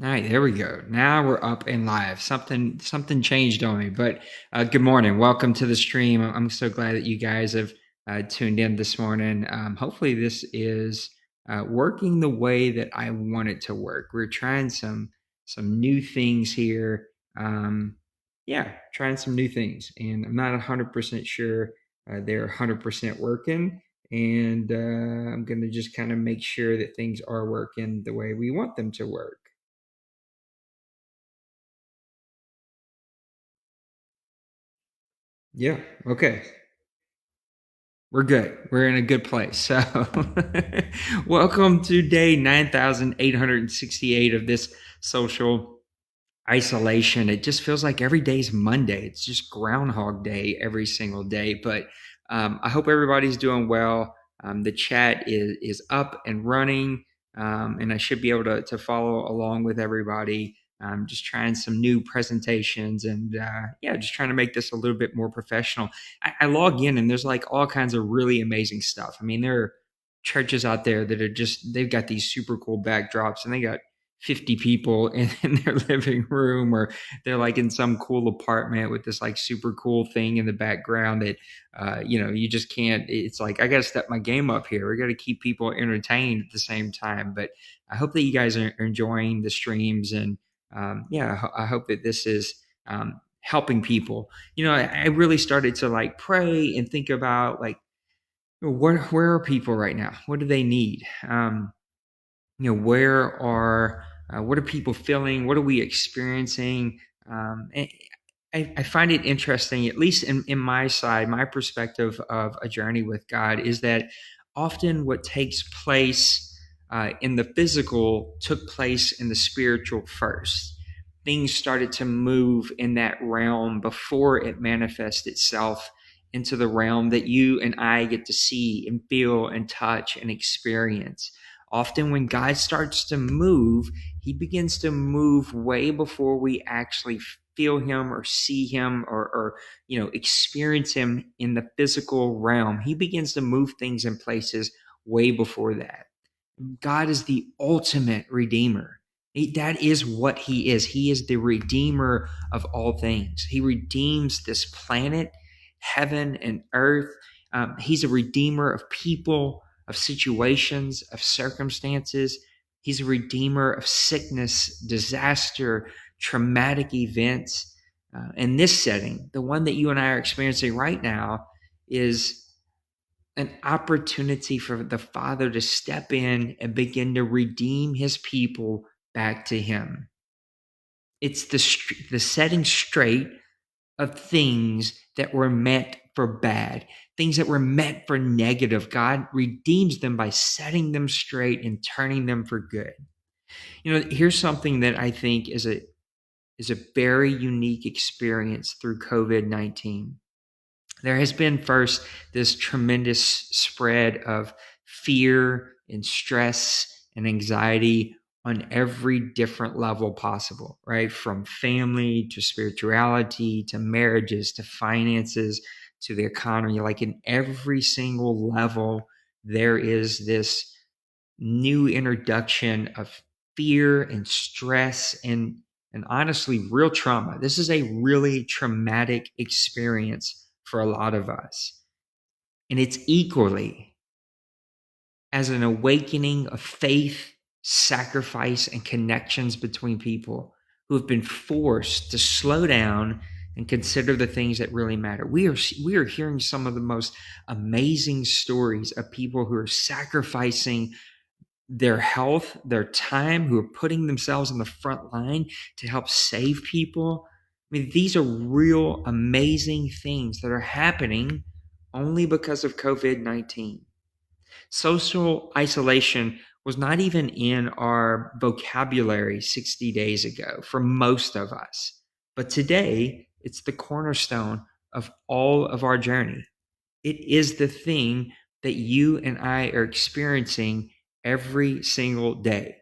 All right, there we go. Now we're up and live. Something changed on me, but good morning. Welcome to the stream. I'm so glad that you guys have tuned in this morning. Hopefully, this is working the way that I want it to work. We're trying some new things here. Yeah, trying some new things, and I'm not 100% sure they're 100% working. And I'm going to just kind of make sure that things are working the way we want them to work. Yeah. Okay. We're good. We're in a good place. So, welcome to day 9,868 of this social isolation. It just feels like every day's Monday. It's just Groundhog Day every single day. But I hope everybody's doing well. The chat is up and running, and I should be able to follow along with everybody. Just trying some new presentations and yeah, just trying to make this a little bit more professional. I log in and there's like all kinds of really amazing stuff. I mean, there are churches out there that are just, they've got these super cool backdrops and they got 50 people in their living room, or they're like in some cool apartment with this like super cool thing in the background that you just can't. It's like I got to step my game up here. We got to keep people entertained at the same time. But I hope that you guys are enjoying the streams, and yeah, I hope that this is helping people. I really started to like pray and think about like where are people right now? What do they need? Where are what are people feeling? What are we experiencing? And I find it interesting, at least in my side, my perspective of a journey with God, is that often what takes place in the physical took place in the spiritual first. Things started to move in that realm before it manifests itself into the realm that you and I get to see and feel and touch and experience. Often, when God starts to move, he begins to move way before we actually feel him or see him or experience him in the physical realm. He begins to move things in places way before that. God is the ultimate redeemer. That is what he is. He is the redeemer of all things. He redeems this planet, heaven and earth. He's a redeemer of people, of situations, of circumstances. He's a redeemer of sickness, disaster, traumatic events. In this setting, the one that you and I are experiencing right now, is an opportunity for the Father to step in and begin to redeem his people back to him. It's the setting straight of things that were meant for bad, things that were meant for negative. God redeems them by setting them straight and turning them for good. Here's something that I think is a very unique experience through COVID-19. There has been first this tremendous spread of fear and stress and anxiety on every different level possible, right? From family to spirituality to marriages to finances to the economy. Like in every single level, there is this new introduction of fear and stress and honestly real trauma. This is a really traumatic experience for a lot of us. And it's equally as an awakening of faith, sacrifice, and connections between people who have been forced to slow down and consider the things that really matter. We are hearing some of the most amazing stories of people who are sacrificing their health, their time, who are putting themselves on the front line to help save people. I mean, these are real amazing things that are happening only because of COVID-19. Social isolation was not even in our vocabulary 60 days ago for most of us. But today, it's the cornerstone of all of our journey. It is the thing that you and I are experiencing every single day.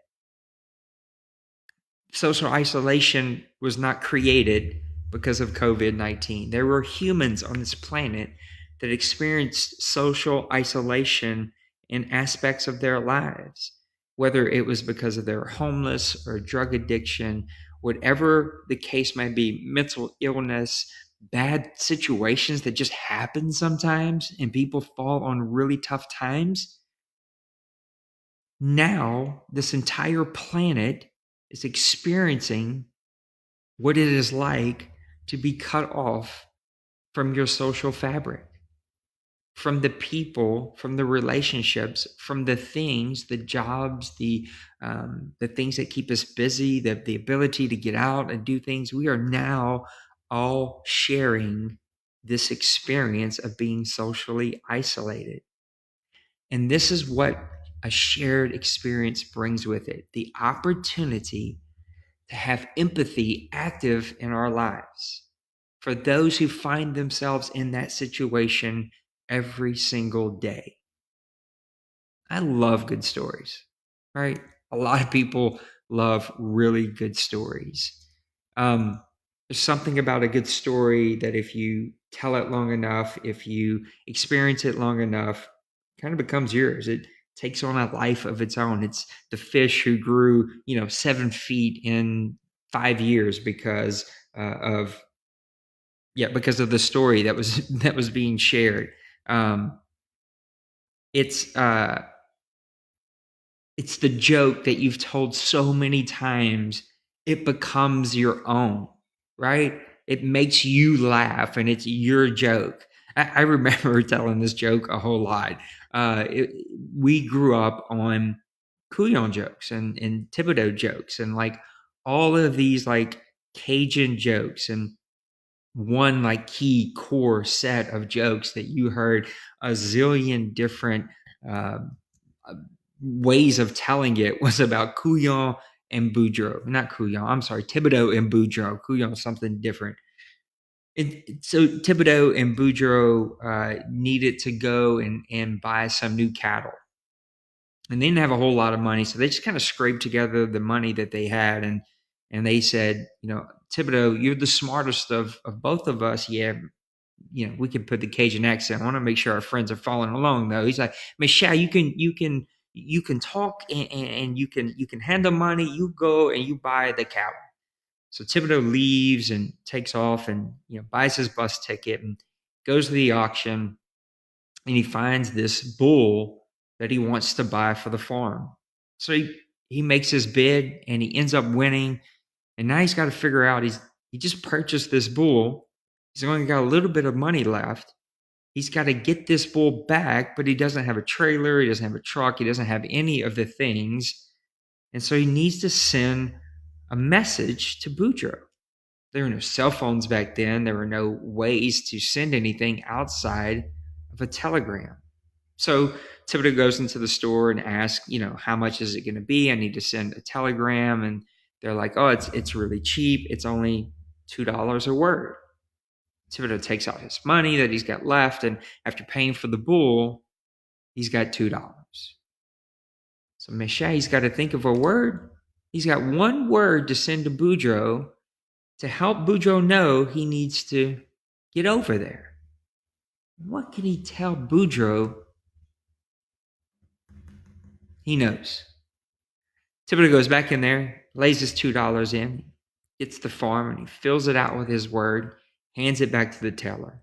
Social isolation was not created because of COVID-19. There were humans on this planet that experienced social isolation in aspects of their lives. whether it was because of their homeless or drug addiction, whatever the case might be, mental illness, bad situations that just happen sometimes and people fall on really tough times. Now, this entire planet is experiencing what it is like to be cut off from your social fabric, from the people, from the relationships, from the things, the jobs, the things that keep us busy, the ability to get out and do things. We are now all sharing this experience of being socially isolated. And this is what a shared experience brings with it: the opportunity to have empathy active in our lives for those who find themselves in that situation every single day. I love good stories, right? A lot of people love really good stories. There's something about a good story that if you tell it long enough, if you experience it long enough, kind of becomes yours. It takes on a life of its own. It's the fish who grew, 7 feet in 5 years because because of the story that was being shared. It's the joke that you've told so many times, it becomes your own, right? It makes you laugh and it's your joke. I remember telling this joke a whole lot. We grew up on Couillon jokes and Thibodeau jokes and like all of these like Cajun jokes, and one like key core set of jokes that you heard a zillion different ways of telling it was about Couillon and Boudreaux. Not Couillon, I'm sorry, Thibodeau and Boudreaux. Couillon is something different. So Thibodeau and Boudreaux needed to go and buy some new cattle. And they didn't have a whole lot of money, so they just kind of scraped together the money that they had. And they said, Thibodeau, you're the smartest of both of us. Yeah, we can put the Cajun accent. I want to make sure our friends are following along, though. He's like, Michelle, you can talk and you can handle money. You go and you buy the cattle. So Thibodeau leaves and takes off and buys his bus ticket and goes to the auction, and he finds this bull that he wants to buy for the farm. So he makes his bid and he ends up winning. And now he's got to figure out, he just purchased this bull. He's only got a little bit of money left. He's got to get this bull back, but he doesn't have a trailer. He doesn't have a truck. He doesn't have any of the things. And so he needs to send a message to Boudreaux. There were no cell phones back then. There were no ways to send anything outside of a telegram. So Thibodeau goes into the store and asks, how much is it going to be? I need to send a telegram. And they're like, oh, it's really cheap. It's only $2 a word. Thibodeau takes out his money that he's got left, and after paying for the bull, he's got $2. So Michel, got to think of a word. He's got one word to send to Boudreaux to help Boudreaux know he needs to get over there. What can he tell Boudreaux? He knows. Thibodeau goes back in there, lays his $2 in, gets the farm, and he fills it out with his word, hands it back to the teller.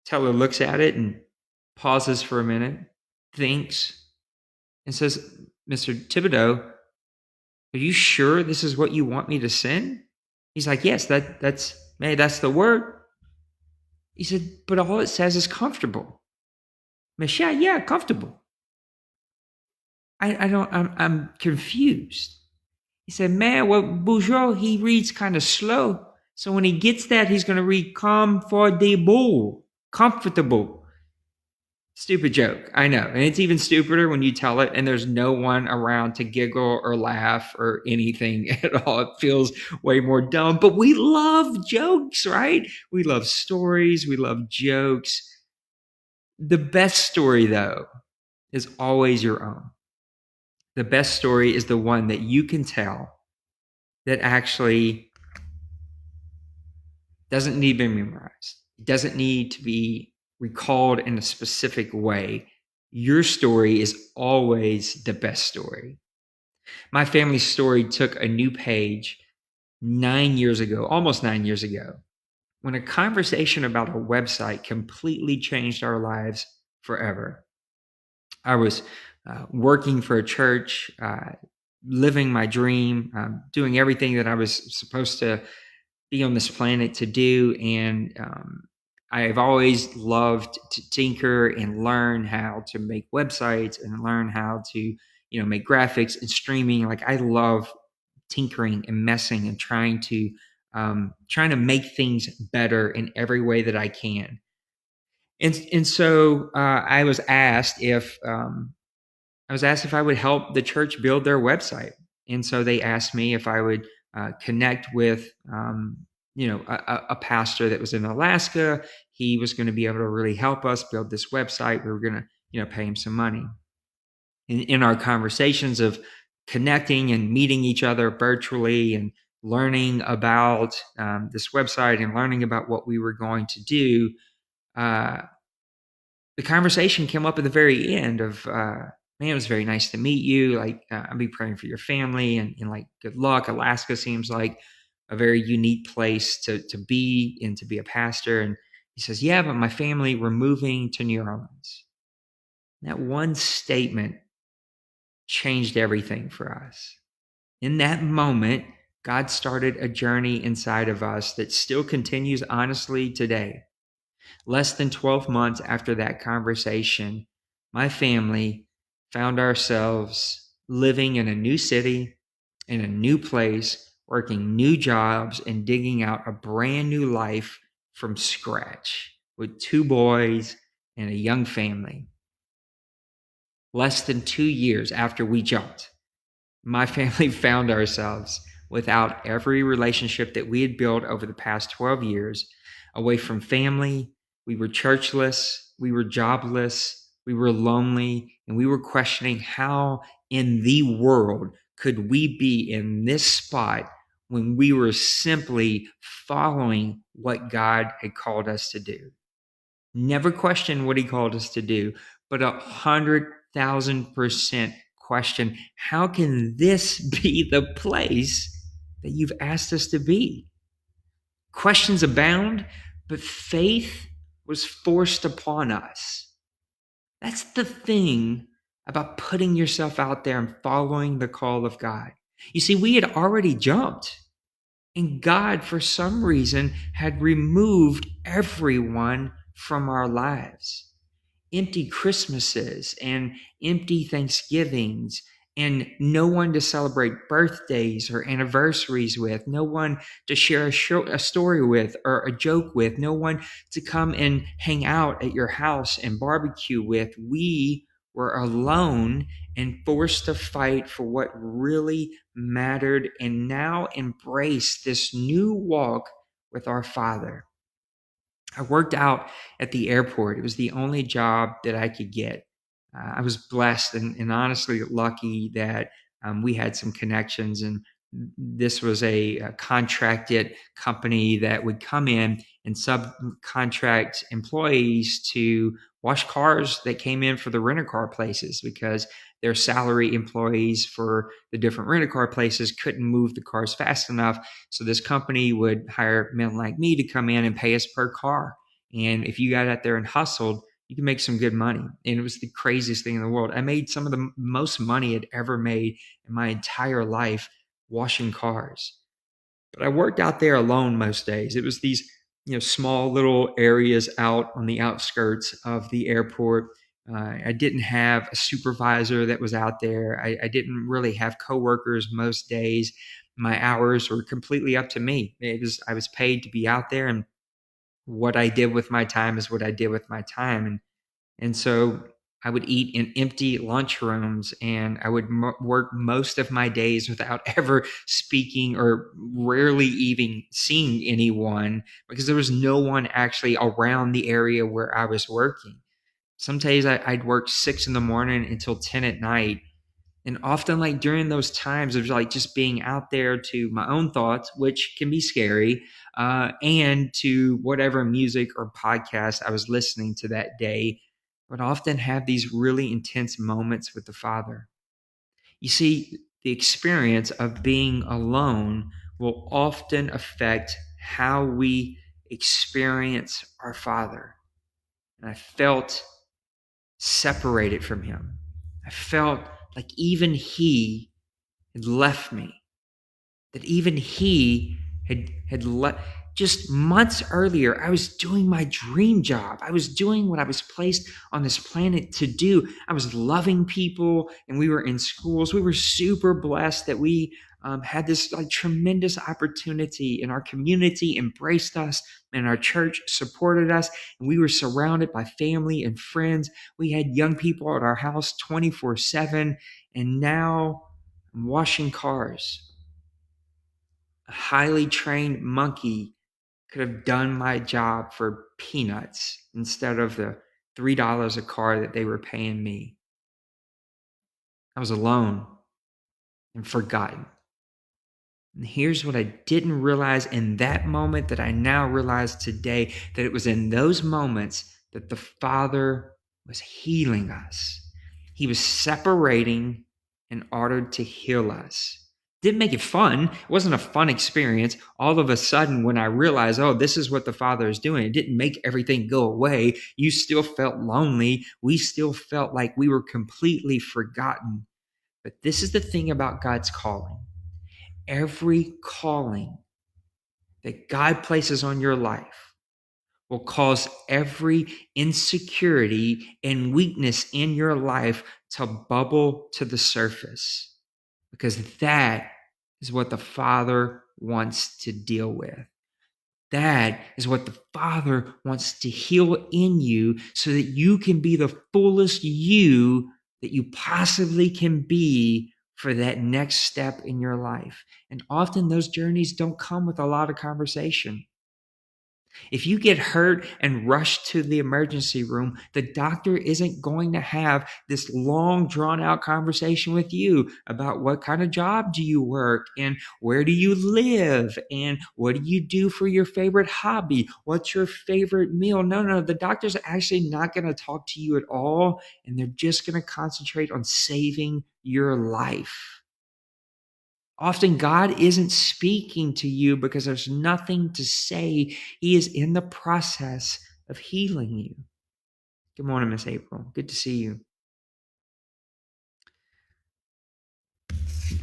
Teller looks at it and pauses for a minute, thinks, and says, Mr. Thibodeau, are you sure this is what you want me to send? He's like, yes, that's the word. He said, but all it says is comfortable. Michel, yeah, comfortable. I'm confused. He said, man, well, Boudreaux, he reads kind of slow. So when he gets that, he's going to read comfortable. Comfortable. Stupid joke, I know. And it's even stupider when you tell it and there's no one around to giggle or laugh or anything at all. It feels way more dumb. But we love jokes, right? We love stories. We love jokes. The best story, though, is always your own. The best story is the one that you can tell that actually doesn't need to be memorized. It doesn't need to be recalled in a specific way. Your story is always the best story. My family story took a new page 9 years ago, almost 9 years ago, when a conversation about a website completely changed our lives forever. I was working for a church, living my dream, doing everything that I was supposed to be on this planet to do. And I've always loved to tinker and learn how to make websites and learn how to, make graphics and streaming. Like, I love tinkering and messing and trying to make things better in every way that I can. And so I was asked if I would help the church build their website. And so they asked me if I would connect with, a pastor that was in Alaska. He was going to be able to really help us build this website. We were going to, pay him some money. In our conversations of connecting and meeting each other virtually and learning about this website and learning about what we were going to do, the conversation came up at the very end of, man, it was very nice to meet you. Like, I'll be praying for your family and like, good luck. Alaska seems like a very unique place to be and to be a pastor. And he says, yeah, but my family, we're moving to New Orleans. And that one statement changed everything for us. In that moment, God started a journey inside of us that still continues honestly today. Less than 12 months after that conversation, my family found ourselves living in a new city, in a new place, working new jobs, and digging out a brand new life from scratch with 2 boys and a young family. Less than 2 years after we jumped, my family found ourselves without every relationship that we had built over the past 12 years, away from family. We were churchless, we were jobless, we were lonely, and we were questioning how in the world could we be in this spot when we were simply following what God had called us to do. Never questioned what he called us to do, but 100,000% question, how can this be the place that you've asked us to be? Questions abound, but faith was forced upon us. That's the thing about putting yourself out there and following the call of God. You see, we had already jumped, and God, for some reason, had removed everyone from our lives. Empty Christmases and empty Thanksgivings, and no one to celebrate birthdays or anniversaries with, no one to share a story with or a joke with, no one to come and hang out at your house and barbecue with. We were alone and forced to fight for what really mattered, and now embrace this new walk with our Father. I worked out at the airport. It was the only job that I could get. I was blessed and honestly lucky that we had some connections, and this was a contracted company that would come in and subcontract employees to wash cars that came in for the rent-a-car places, because their salary employees for the different rent-a-car places couldn't move the cars fast enough. So this company would hire men like me to come in and pay us per car. And if you got out there and hustled, you can make some good money. And it was the craziest thing in the world. I made some of the most money I'd ever made in my entire life washing cars. But I worked out there alone most days. It was these, small little areas out on the outskirts of the airport. I didn't have a supervisor that was out there. I didn't really have coworkers most days. My hours were completely up to me. I was paid to be out there, and what I did with my time is what I did with my time. And so I would eat in empty lunchrooms, and I would work most of my days without ever speaking or rarely even seeing anyone, because there was no one actually around the area where I was working. Some days I'd work 6 in the morning until 10 at night. And often, like, during those times of like just being out there to my own thoughts, which can be scary, and to whatever music or podcast I was listening to that day, would often have these really intense moments with the Father. You see, the experience of being alone will often affect how we experience our Father. And I felt separated from him. I felt like even he had left me, that even he had left. Just months earlier, I was doing my dream job. I was doing what I was placed on this planet to do. I was loving people, and we were in schools. We were super blessed that we had this tremendous opportunity, and our community embraced us, and our church supported us, and we were surrounded by family and friends. We had young people at our house 24/7, and now I'm washing cars. A highly trained monkey could have done my job for peanuts instead of the $3 a car that they were paying me. I was alone and forgotten. And here's what I didn't realize in that moment that I now realize today, that it was in those moments that the Father was healing us. He was separating in order to heal us. Didn't make it fun. It wasn't a fun experience. All of a sudden, when I realized, oh, this is what the Father is doing, it didn't make everything go away. You still felt lonely. We still felt like we were completely forgotten. But this is the thing about God's calling. Every calling that God places on your life will cause every insecurity and weakness in your life to bubble to the surface, because that is what the Father wants to deal with. That is what the Father wants to heal in you, so that you can be the fullest you that you possibly can be for that next step in your life. And often those journeys don't come with a lot of conversation. If you get hurt and rush to the emergency room, the doctor isn't going to have this long, drawn-out conversation with you about what kind of job do you work, and where do you live, and what do you do for your favorite hobby? What's your favorite meal? No, the doctor's actually not going to talk to you at all, and they're just going to concentrate on saving your life. Often God isn't speaking to you because there's nothing to say. He is in the process of healing you. Good morning, Miss April. Good to see you.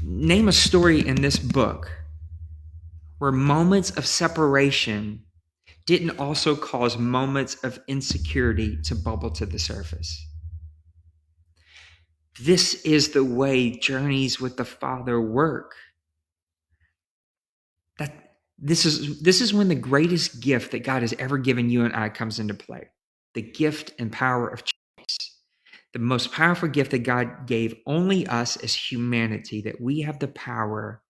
Name a story in this book where moments of separation didn't also cause moments of insecurity to bubble to the surface. This is the way journeys with the Father work. This is when the greatest gift that God has ever given you and I comes into play. The gift and power of choice. The most powerful gift that God gave only us as humanity, that we have the power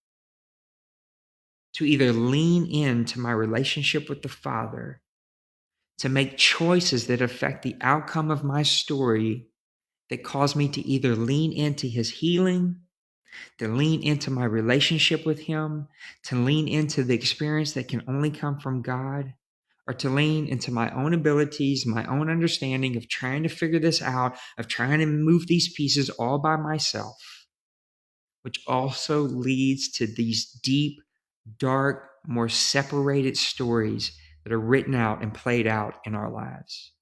to either lean into my relationship with the Father, to make choices that affect the outcome of my story, that cause me to either lean into his healing, to lean into my relationship with him, to lean into the experience that can only come from God, or to lean into my own abilities, my own understanding of trying to figure this out, of trying to move these pieces all by myself, which also leads to these deep, dark, more separated stories that are written out and played out in our lives.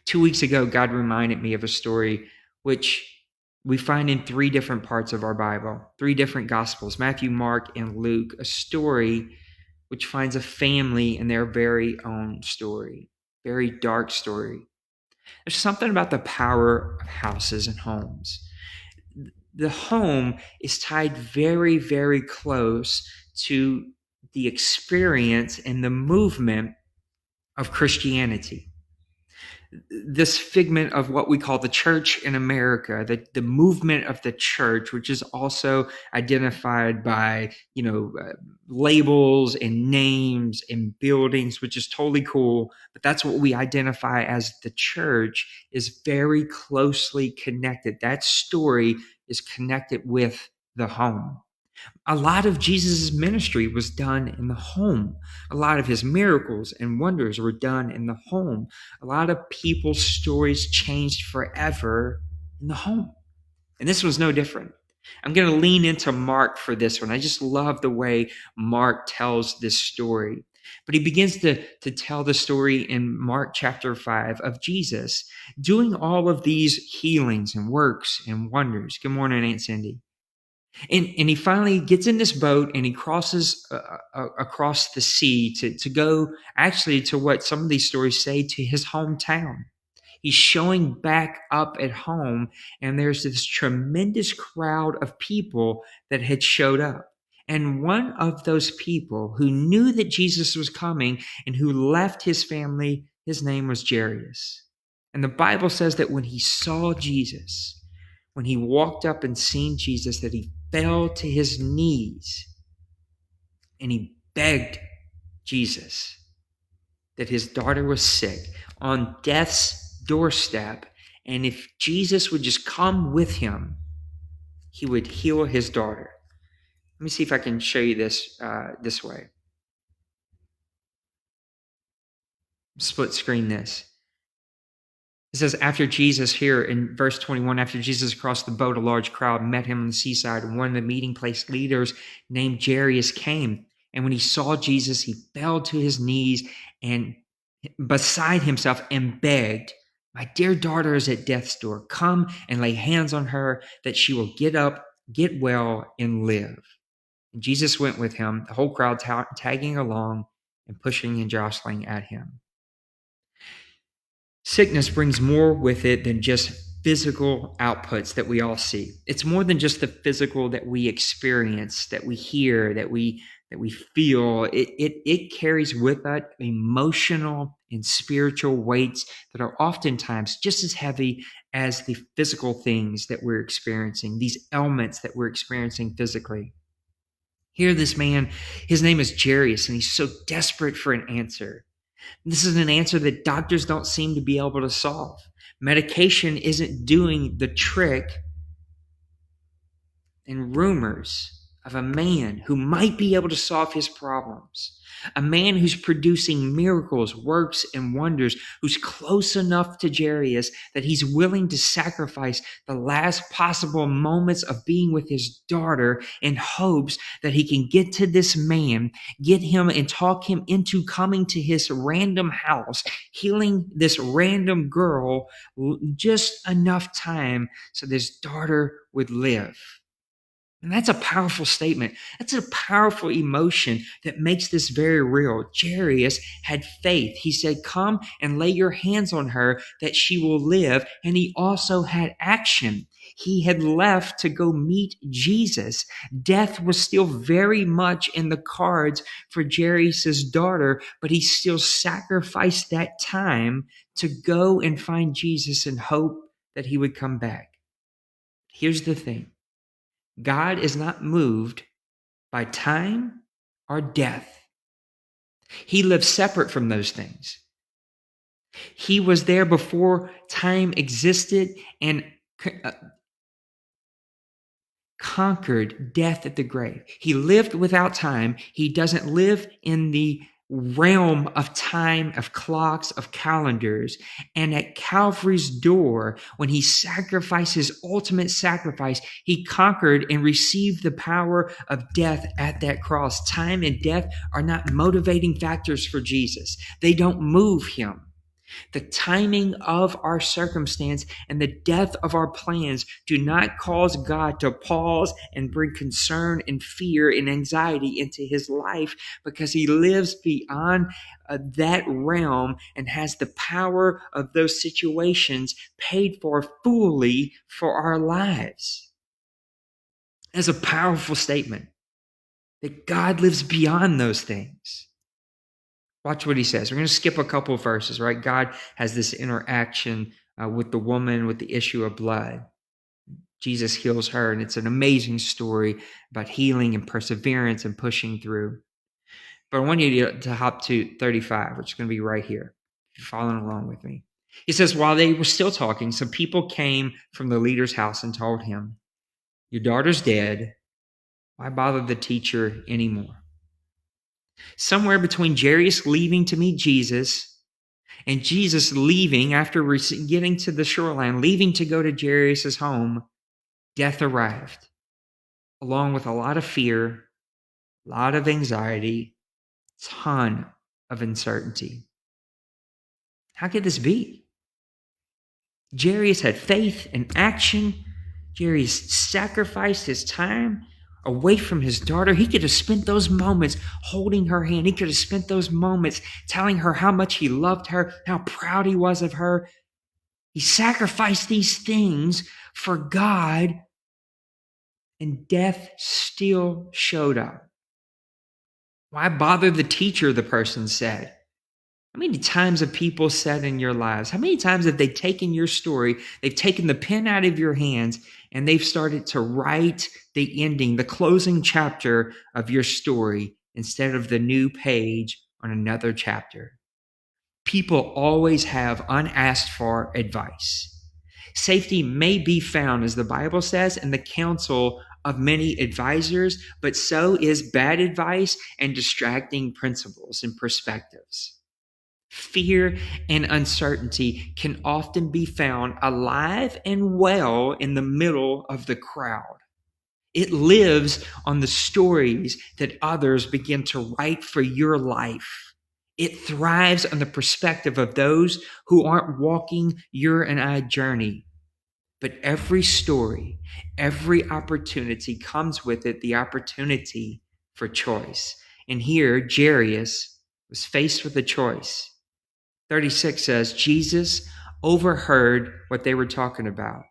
2 weeks ago, God reminded me of a story which we find in 3 different parts of our Bible, 3 different Gospels, Matthew, Mark, and Luke, a story which finds a family in their very own story, very dark story. There's something about the power of houses and homes. The home is tied very, very close to the experience and the movement of Christianity. This figment of what we call the church in America, the movement of the church, which is also identified by, labels and names and buildings, which is totally cool. But that's what we identify as the church, is very closely connected. That story is connected with the home. A lot of Jesus' ministry was done in the home. A lot of his miracles and wonders were done in the home. A lot of people's stories changed forever in the home. And this was no different. I'm going to lean into Mark for this one. I just love the way Mark tells this story. But he begins to tell the story in Mark chapter 5 of Jesus doing all of these healings and works and wonders. Good morning, Aunt Cindy. And he finally gets in this boat and he crosses across the sea to go actually to what some of these stories say to his hometown. He's showing back up at home, and there's this tremendous crowd of people that had showed up. And one of those people who knew that Jesus was coming and who left his family, his name was Jairus. And the Bible says that when he saw Jesus, when he walked up and seen Jesus, that he fell to his knees and he begged Jesus that his daughter was sick on death's doorstep, and if Jesus would just come with him, he would heal his daughter. Let me see if I can show you this this way. Split screen this. It says, after Jesus here in verse 21, after Jesus crossed the boat, a large crowd met him on the seaside, and one of the meeting place leaders named Jairus came. And when he saw Jesus, he fell to his knees and beside himself and begged, "My dear daughter is at death's door. Come and lay hands on her that she will get up, get well, and live." And Jesus went with him, the whole crowd tagging along and pushing and jostling at him. Sickness brings more with it than just physical outputs that we all see. It's more than just the physical that we experience, that we hear, that we feel. It carries with it emotional and spiritual weights that are oftentimes just as heavy as the physical things that we're experiencing, these ailments that we're experiencing physically. Here, this man, his name is Jairus, and he's so desperate for an answer. This is an answer that doctors don't seem to be able to solve. Medication isn't doing the trick. And rumors of a man who might be able to solve his problems, a man who's producing miracles, works, and wonders, who's close enough to Jairus that he's willing to sacrifice the last possible moments of being with his daughter in hopes that he can get to this man, get him and talk him into coming to his random house, healing this random girl just enough time so this daughter would live. And that's a powerful statement. That's a powerful emotion that makes this very real. Jairus had faith. He said, "Come and lay your hands on her that she will live." And he also had action. He had left to go meet Jesus. Death was still very much in the cards for Jairus' daughter, but he still sacrificed that time to go and find Jesus in hope that he would come back. Here's the thing. God is not moved by time or death. He lives separate from those things. He was there before time existed and conquered death at the grave. He lived without time. He doesn't live in the realm of time, of clocks, of calendars. And at Calvary's door, when he sacrificed his ultimate sacrifice, he conquered and received the power of death at that cross. Time and death are not motivating factors for Jesus. They don't move him. The timing of our circumstance and the death of our plans do not cause God to pause and bring concern and fear and anxiety into his life, because he lives beyond that realm and has the power of those situations paid for fully for our lives. That's a powerful statement, that God lives beyond those things. Watch what he says. We're going to skip a couple of verses, right? God has this interaction with the woman with the issue of blood. Jesus heals her, and it's an amazing story about healing and perseverance and pushing through. But I want you to hop to 35, which is going to be right here, if you're following along with me. He says, while they were still talking, some people came from the leader's house and told him, "Your daughter's dead. Why bother the teacher anymore?" Somewhere between Jairus leaving to meet Jesus and Jesus leaving after getting to the shoreline, leaving to go to Jairus' home, death arrived. along with a lot of fear, a lot of anxiety, ton of uncertainty. How could this be? Jairus had faith and action. Jairus sacrificed his time away from his daughter. He could have spent those moments holding her hand. He could have spent those moments telling her how much he loved her, how proud he was of her. He sacrificed these things for God, and death still showed up. Why bother the teacher, the person said. How many times have people said in your lives, how many times have they taken your story, they've taken the pen out of your hands, and they've started to write the ending, the closing chapter of your story instead of the new page on another chapter? People always have unasked for advice. Safety may be found, as the Bible says, in the counsel of many advisors, but so is bad advice and distracting principles and perspectives. Fear and uncertainty can often be found alive and well in the middle of the crowd. It lives on the stories that others begin to write for your life. It thrives on the perspective of those who aren't walking your and I journey. But every story, every opportunity comes with it the opportunity for choice. And here, Jairus was faced with a choice. 36 says, Jesus overheard what they were talking about.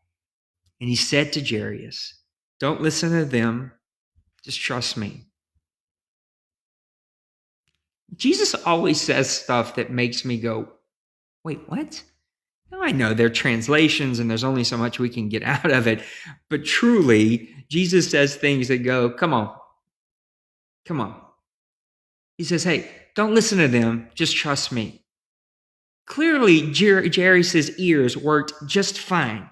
And he said to Jairus, don't listen to them, just trust me. Jesus always says stuff that makes me go, wait, what? Now, I know they're translations and there's only so much we can get out of it, but truly, Jesus says things that go, come on. He says, hey, don't listen to them, just trust me. Clearly, Jairus' ears worked just fine.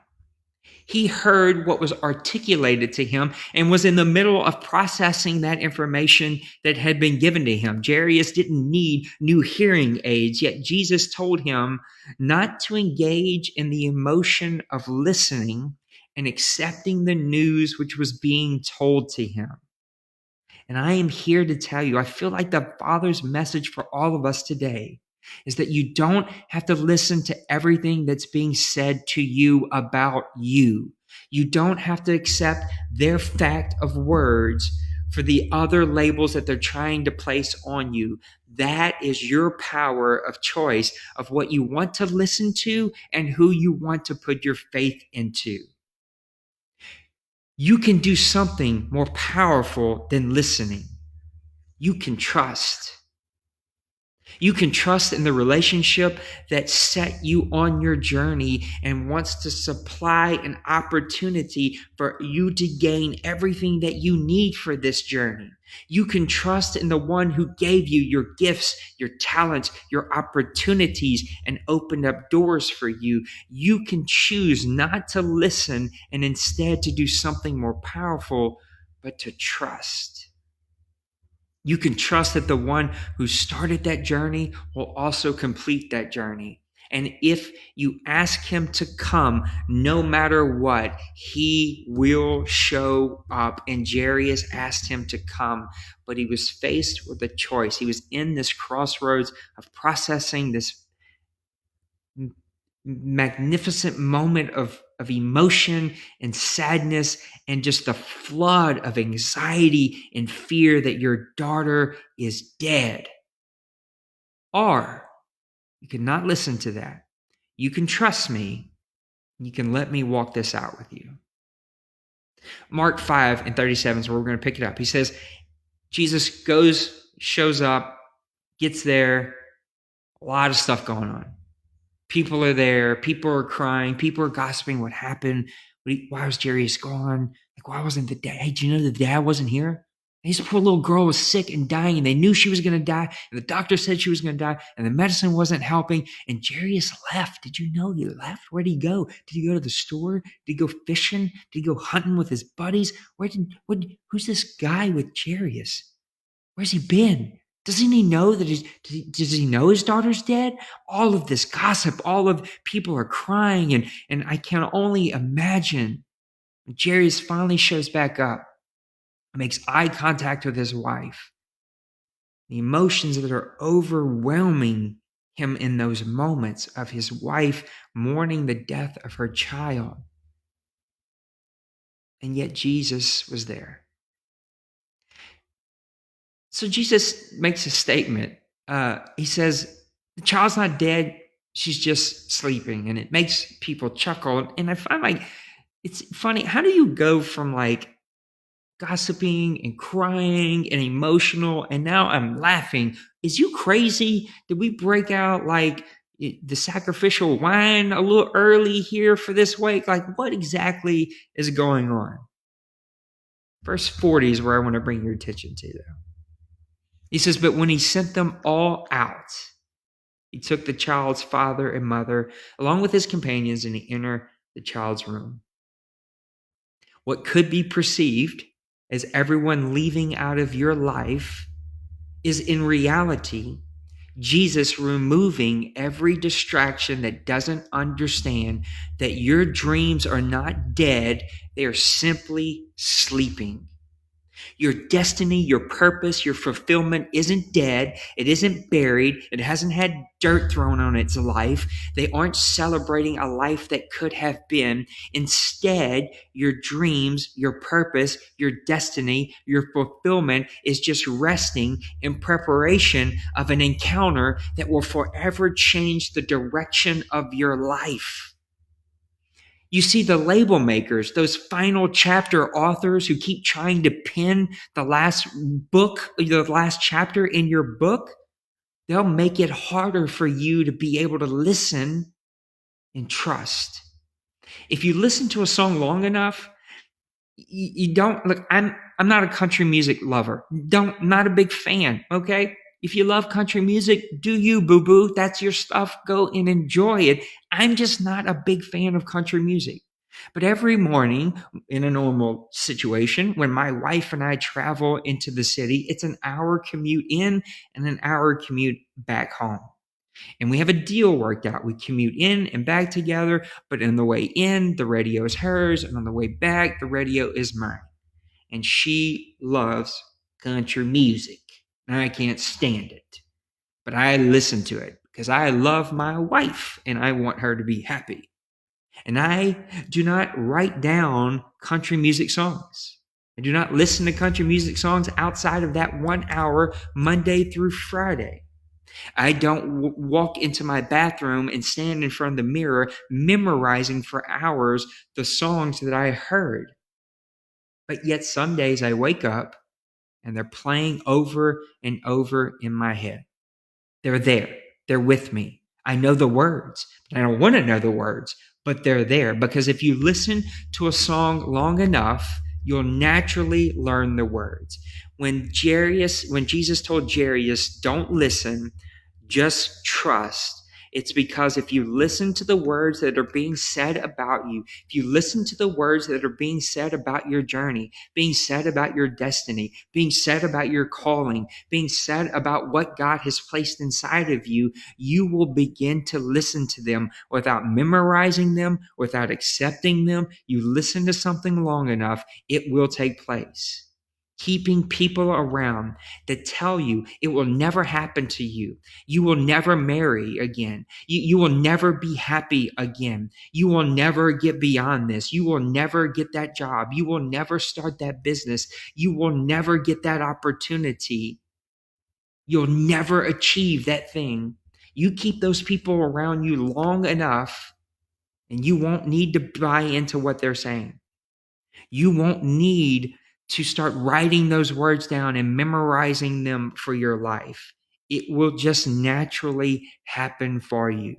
He heard what was articulated to him and was in the middle of processing that information that had been given to him. Jairus didn't need new hearing aids, yet Jesus told him not to engage in the emotion of listening and accepting the news which was being told to him. And I am here to tell you, I feel like the Father's message for all of us today is that you don't have to listen to everything that's being said to you about you. You don't have to accept their fact of words for the other labels that they're trying to place on you. That is your power of choice of what you want to listen to and who you want to put your faith into. You can do something more powerful than listening. You can trust. You can trust in the relationship that set you on your journey and wants to supply an opportunity for you to gain everything that you need for this journey. You can trust in the one who gave you your gifts, your talents, your opportunities, and opened up doors for you. You can choose not to listen and instead to do something more powerful, but to trust. You can trust that the one who started that journey will also complete that journey. And if you ask him to come, no matter what, he will show up. And Jairus asked him to come, but he was faced with a choice. He was in this crossroads of processing this magnificent moment of emotion and sadness and just the flood of anxiety and fear that your daughter is dead. Or you cannot listen to that. You can trust me. You can let me walk this out with you. Mark 5:37 is where we're going to pick it up. He says, Jesus shows up, gets there, a lot of stuff going on. People are there. People are crying. People are gossiping what happened. Why was Jairus gone? Like, why wasn't the dad? Hey, do you know the dad wasn't here? And this poor little girl was sick and dying, and they knew she was going to die. And the doctor said she was going to die, and the medicine wasn't helping. And Jairus left. Did you know he left? Where did he go? Did he go to the store? Did he go fishing? Did he go hunting with his buddies? Who's this guy with Jairus? Where's he been? Doesn't he know that does he know his daughter's dead? All of this gossip, all of people are crying, and I can only imagine when Jairus finally shows back up. makes eye contact with his wife. The emotions that are overwhelming him in those moments of his wife mourning the death of her child. And yet Jesus was there. So Jesus makes a statement. He says, the child's not dead, she's just sleeping. And it makes people chuckle. And I find like, it's funny. How do you go from like gossiping and crying and emotional, and now I'm laughing? Is you crazy? Did we break out like the sacrificial wine a little early here for this week? Like, what exactly is going on? Verse 40 is where I want to bring your attention to, though. He says, but when he sent them all out, he took the child's father and mother along with his companions, and he entered the child's room. What could be perceived as everyone leaving out of your life is in reality Jesus removing every distraction that doesn't understand that your dreams are not dead, they are simply sleeping. Your destiny, your purpose, your fulfillment isn't dead. It isn't buried. It hasn't had dirt thrown on its life. They aren't celebrating a life that could have been. Instead, your dreams, your purpose, your destiny, your fulfillment is just resting in preparation of an encounter that will forever change the direction of your life. You see, the label makers, those final chapter authors who keep trying to pin the last book, the last chapter in your book, they'll make it harder for you to be able to listen and trust. If you listen to a song long enough, you don't look. I'm not a country music lover. Not a big fan. Okay. If you love country music, do you, boo-boo? That's your stuff. Go and enjoy it. I'm just not a big fan of country music. But every morning in a normal situation, when my wife and I travel into the city, it's an hour commute in and an hour commute back home. And we have a deal worked out. We commute in and back together, but on the way in, the radio is hers, and on the way back, the radio is mine. And she loves country music. And I can't stand it. But I listen to it because I love my wife and I want her to be happy. And I do not write down country music songs. I do not listen to country music songs outside of that 1 hour, Monday through Friday. I don't walk into my bathroom and stand in front of the mirror memorizing for hours the songs that I heard. But yet some days I wake up and they're playing over and over in my head. They're there. They're with me. I know the words, but I don't want to know the words, but they're there. Because if you listen to a song long enough, you'll naturally learn the words. When Jesus told Jairus, don't listen, just trust, it's because if you listen to the words that are being said about you, if you listen to the words that are being said about your journey, being said about your destiny, being said about your calling, being said about what God has placed inside of you, you will begin to listen to them without memorizing them, without accepting them. You listen to something long enough, it will take place. Keeping people around that tell you it will never happen to you. You will never marry again. You will never be happy again. You will never get beyond this. You will never get that job. You will never start that business. You will never get that opportunity. You'll never achieve that thing. You keep those people around you long enough, and you won't need to buy into what they're saying. You won't need to start writing those words down and memorizing them for your life. It will just naturally happen for you.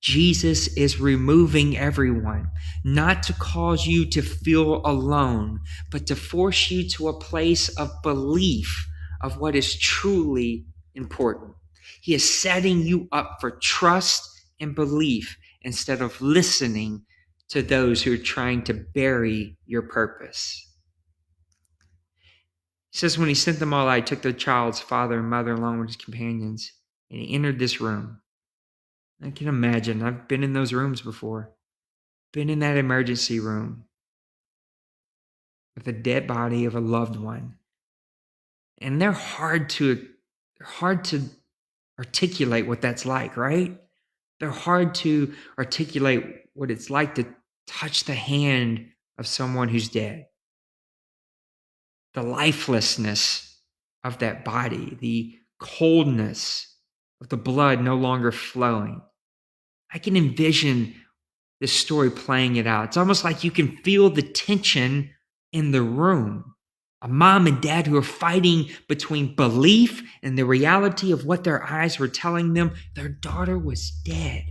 Jesus is removing everyone, not to cause you to feel alone, but to force you to a place of belief of what is truly important. He is setting you up for trust and belief instead of listening to those who are trying to bury your purpose. It says, when he sent them all out, he took the child's father and mother along with his companions, and he entered this room. I can imagine. I've been in those rooms before. Been in that emergency room. with the dead body of a loved one. And they're hard to articulate what that's like, right? They're hard to articulate what it's like to touch the hand of someone who's dead. The lifelessness of that body, the coldness of the blood no longer flowing. I can envision this story playing it out. It's almost like you can feel the tension in the room. A mom and dad who are fighting between belief and the reality of what their eyes were telling them. Their daughter was dead.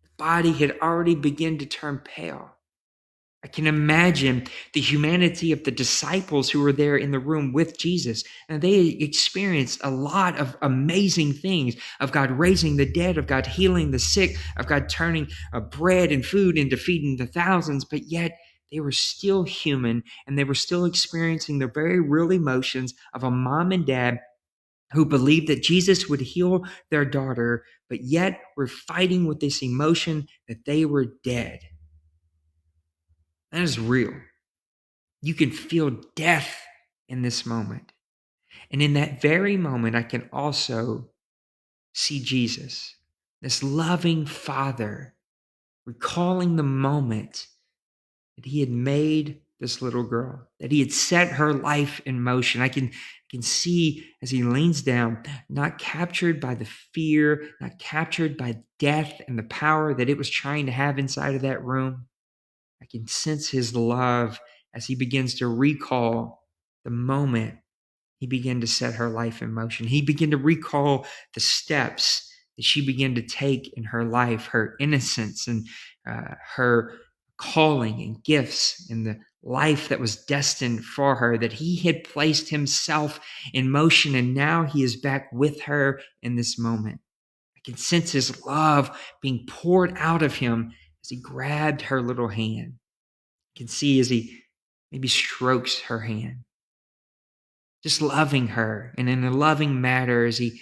The body had already begun to turn pale. I can imagine the humanity of the disciples who were there in the room with Jesus. And they experienced a lot of amazing things of God raising the dead, of God healing the sick, of God turning bread and food into feeding the thousands. But yet they were still human, and they were still experiencing the very real emotions of a mom and dad who believed that Jesus would heal their daughter, but yet were fighting with this emotion that they were dead. That is real. You can feel death in this moment. And in that very moment, I can also see Jesus, this loving Father, recalling the moment that he had made this little girl, that he had set her life in motion. I can see as he leans down, not captured by the fear, not captured by death and the power that it was trying to have inside of that room. I can sense his love as he begins to recall the moment he began to set her life in motion. He began to recall the steps that she began to take in her life, her innocence and her calling and gifts and the life that was destined for her, that he had placed himself in motion, and now he is back with her in this moment. I can sense his love being poured out of him as he grabbed her little hand. You can see as he maybe strokes her hand, just loving her, and in a loving manner as he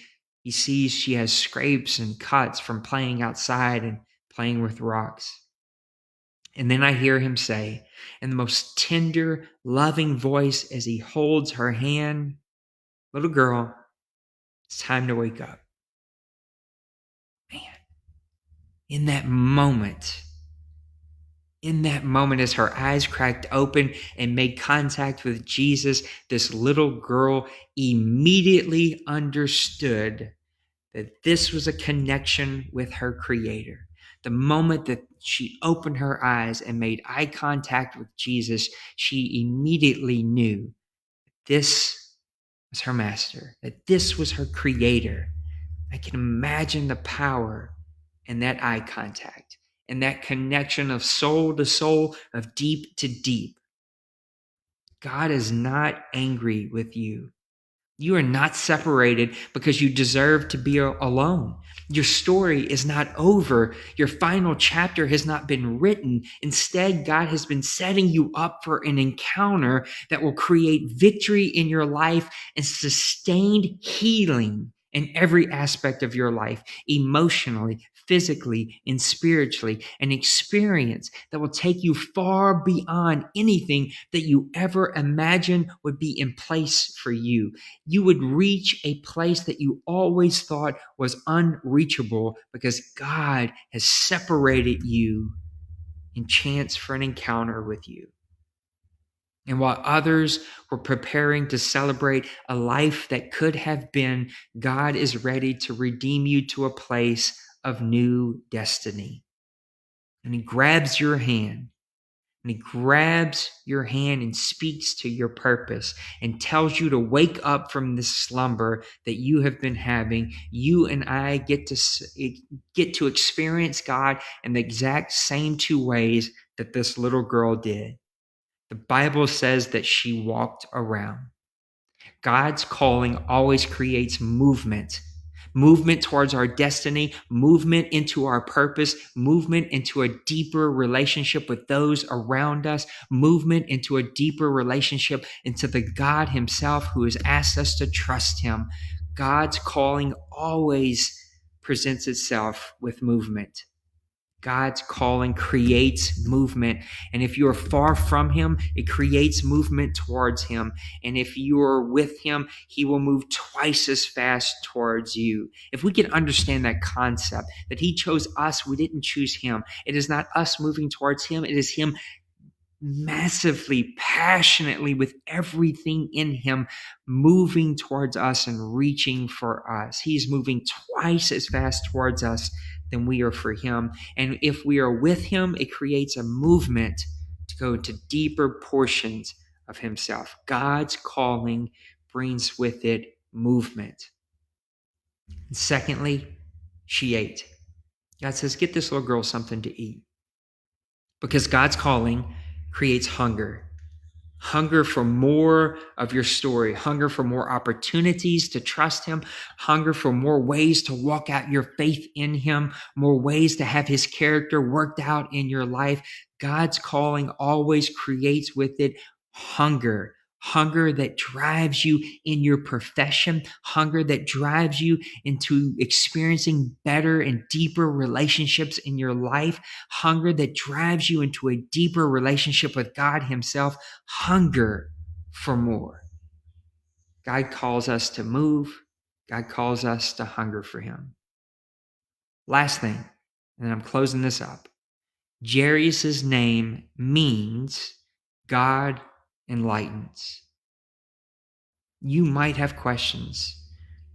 sees she has scrapes and cuts from playing outside and playing with rocks. And then I hear him say, in the most tender, loving voice as he holds her hand, "Little girl, it's time to wake up." Man, in that moment, as her eyes cracked open and made contact with Jesus, this little girl immediately understood that this was a connection with her Creator. The moment that she opened her eyes and made eye contact with Jesus, she immediately knew this was her master, that this was her Creator. I can imagine the power in that eye contact and that connection of soul to soul, of deep to deep. God is not angry with you. You are not separated because you deserve to be alone. Your story is not over. Your final chapter has not been written. Instead, God has been setting you up for an encounter that will create victory in your life and sustained healing in every aspect of your life, emotionally, physically, and spiritually, an experience that will take you far beyond anything that you ever imagined would be in place for you. You would reach a place that you always thought was unreachable because God has separated you in chance for an encounter with you. And while others were preparing to celebrate a life that could have been, God is ready to redeem you to a place of new destiny. And he grabs your hand. And he grabs your hand and speaks to your purpose and tells you to wake up from this slumber that you have been having. You and I get to experience God in the exact same two ways that this little girl did. The Bible says that she walked around. God's calling always creates movement towards our destiny, movement into our purpose, movement into a deeper relationship with those around us, movement into a deeper relationship into the God himself who has asked us to trust him. God's calling always presents itself with movement. God's calling creates movement. And if you are far from him, it creates movement towards him. And if you are with him, he will move twice as fast towards you. If we can understand that concept, that he chose us, we didn't choose him. It is not us moving towards him. It is him massively, passionately, with everything in him, moving towards us and reaching for us. He's moving twice as fast towards us than we are for him. And if we are with him, it creates a movement to go into deeper portions of himself. God's calling brings with it movement. And secondly, she ate. God says, get this little girl something to eat. Because God's calling creates hunger. Hunger for more of your story, hunger for more opportunities to trust him, hunger for more ways to walk out your faith in him, more ways to have his character worked out in your life. God's calling always creates with it hunger. Hunger that drives you in your profession, hunger that drives you into experiencing better and deeper relationships in your life, hunger that drives you into a deeper relationship with God himself, hunger for more. God calls us to move. God calls us to hunger for him. Last thing, and I'm closing this up. Jairus' name means God enlightens. You might have questions.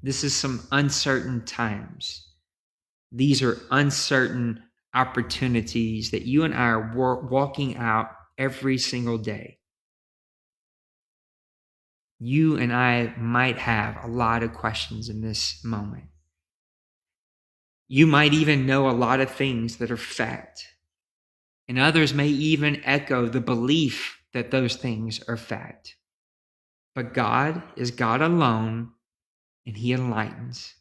This is some uncertain times. These are uncertain opportunities that you and I are walking out every single day. You and I might have a lot of questions in this moment. You might even know a lot of things that are fact. And others may even echo the belief that those things are fact. But God is God alone, and he enlightens.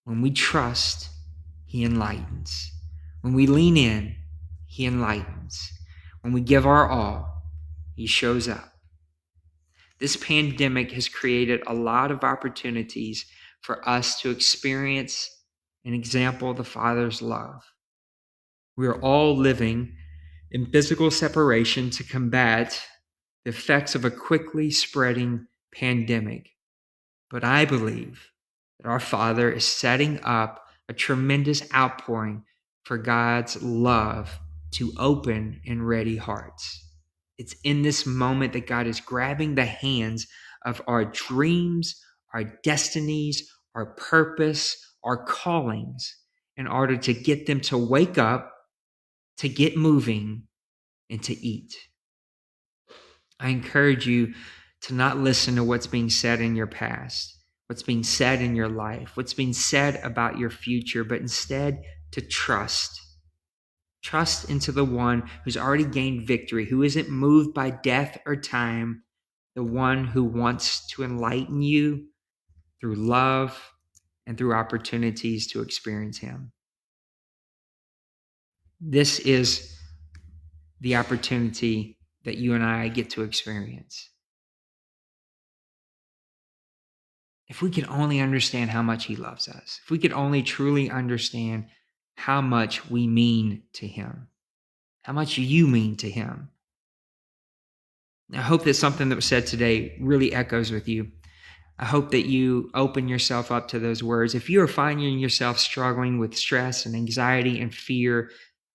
When we trust, he enlightens. When we lean in, he enlightens. When we give our all, he shows up. This pandemic has created a lot of opportunities for us to experience an example of the Father's love. We are all living in physical separation to combat the effects of a quickly spreading pandemic. But I believe that our Father is setting up a tremendous outpouring for God's love to open and ready hearts. It's in this moment that God is grabbing the hands of our dreams, our destinies, our purpose, our callings, in order to get them to wake up, to get moving, and to eat. I encourage you to not listen to what's being said in your past, what's being said in your life, what's being said about your future, but instead to trust. Trust into the one who's already gained victory, who isn't moved by death or time, the one who wants to enlighten you through love and through opportunities to experience him. This is the opportunity that you and I get to experience. If we could only understand how much he loves us, if we could only truly understand how much we mean to him, how much you mean to him. I hope that something that was said today really echoes with you. I hope that you open yourself up to those words. If you are finding yourself struggling with stress and anxiety and fear,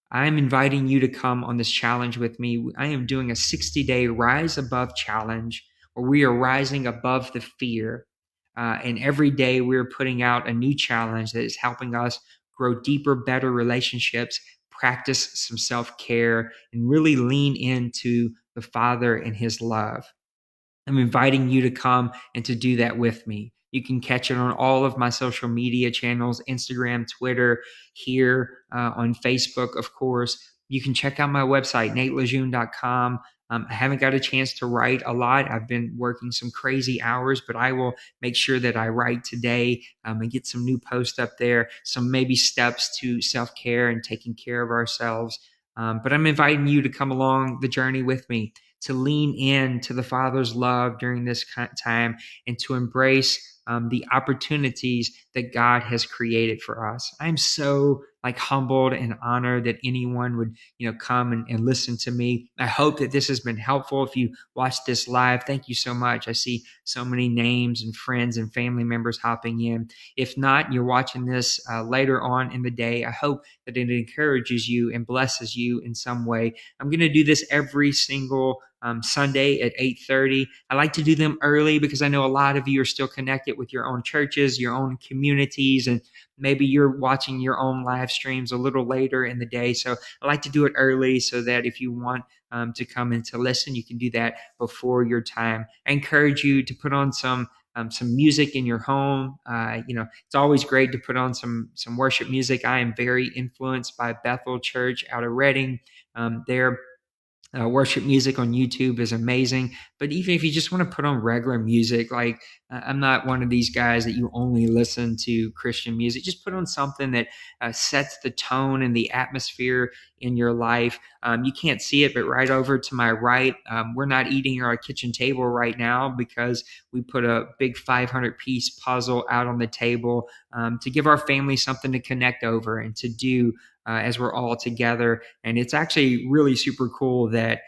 I'm inviting you to come on this challenge with me. I am doing a 60-day Rise Above challenge where we are rising above the fear. And every day we're putting out a new challenge that is helping us grow deeper, better relationships, practice some self-care, and really lean into the Father and his love. I'm inviting you to come and to do that with me. You can catch it on all of my social media channels, Instagram, Twitter, here on Facebook, of course. You can check out my website, natelejeune.com. I haven't got a chance to write a lot. I've been working some crazy hours, but I will make sure that I write today and get some new posts up there, some maybe steps to self-care and taking care of ourselves. But I'm inviting you to come along the journey with me, to lean in to the Father's love during this time and to embrace the opportunities that God has created for us. I'm so like humbled and honored that anyone would, come and listen to me. I hope that this has been helpful. If you watch this live, thank you so much. I see so many names and friends and family members hopping in. If not, you're watching this later on in the day. I hope that it encourages you and blesses you in some way. I'm going to do this every single Sunday at 8:30. I like to do them early because I know a lot of you are still connected with your own churches, your own communities, and maybe you're watching your own live streams a little later in the day. So I like to do it early so that if you want to come and to listen, you can do that before your time. I encourage you to put on some music in your home. It's always great to put on some worship music. I am very influenced by Bethel Church out of Reading. Their worship music on YouTube is amazing. But even if you just want to put on regular music, like I'm not one of these guys that you only listen to Christian music. Just put on something that sets the tone and the atmosphere in your life. You can't see it, but right over to my right, we're not eating at our kitchen table right now because we put a big 500-piece puzzle out on the table to give our family something to connect over and to do as we're all together. And it's actually really super cool that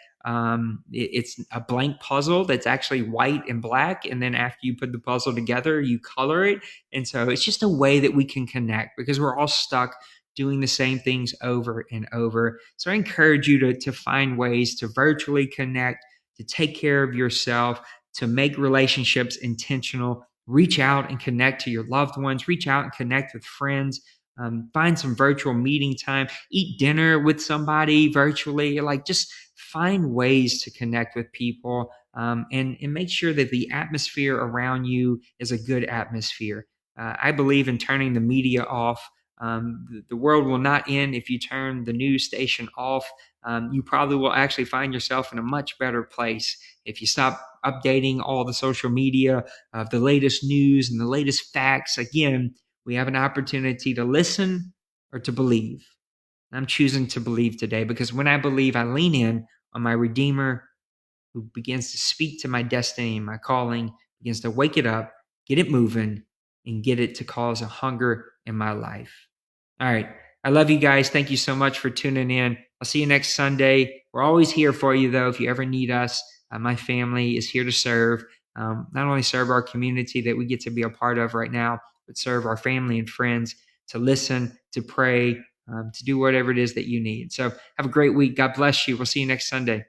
it's a blank puzzle that's actually white and black. And then after you put the puzzle together, you color it. And so it's just a way that we can connect because we're all stuck doing the same things over and over. So I encourage you to find ways to virtually connect, to take care of yourself, to make relationships intentional, reach out and connect to your loved ones, reach out and connect with friends. Find some virtual meeting time, eat dinner with somebody virtually, like just find ways to connect with people and make sure that the atmosphere around you is a good atmosphere. I believe in turning the media off. The world will not end if you turn the news station off. You probably will actually find yourself in a much better place if you stop updating all the social media of the latest news and the latest facts. Again, we have an opportunity to listen or to believe. I'm choosing to believe today because when I believe, I lean in on my Redeemer who begins to speak to my destiny and my calling, begins to wake it up, get it moving, and get it to cause a hunger in my life. All right. I love you guys. Thank you so much for tuning in. I'll see you next Sunday. We're always here for you, though, if you ever need us. My family is here to serve, not only serve our community that we get to be a part of right now, but serve our family and friends, to listen, to pray, to do whatever it is that you need. So have a great week. God bless you. We'll see you next Sunday.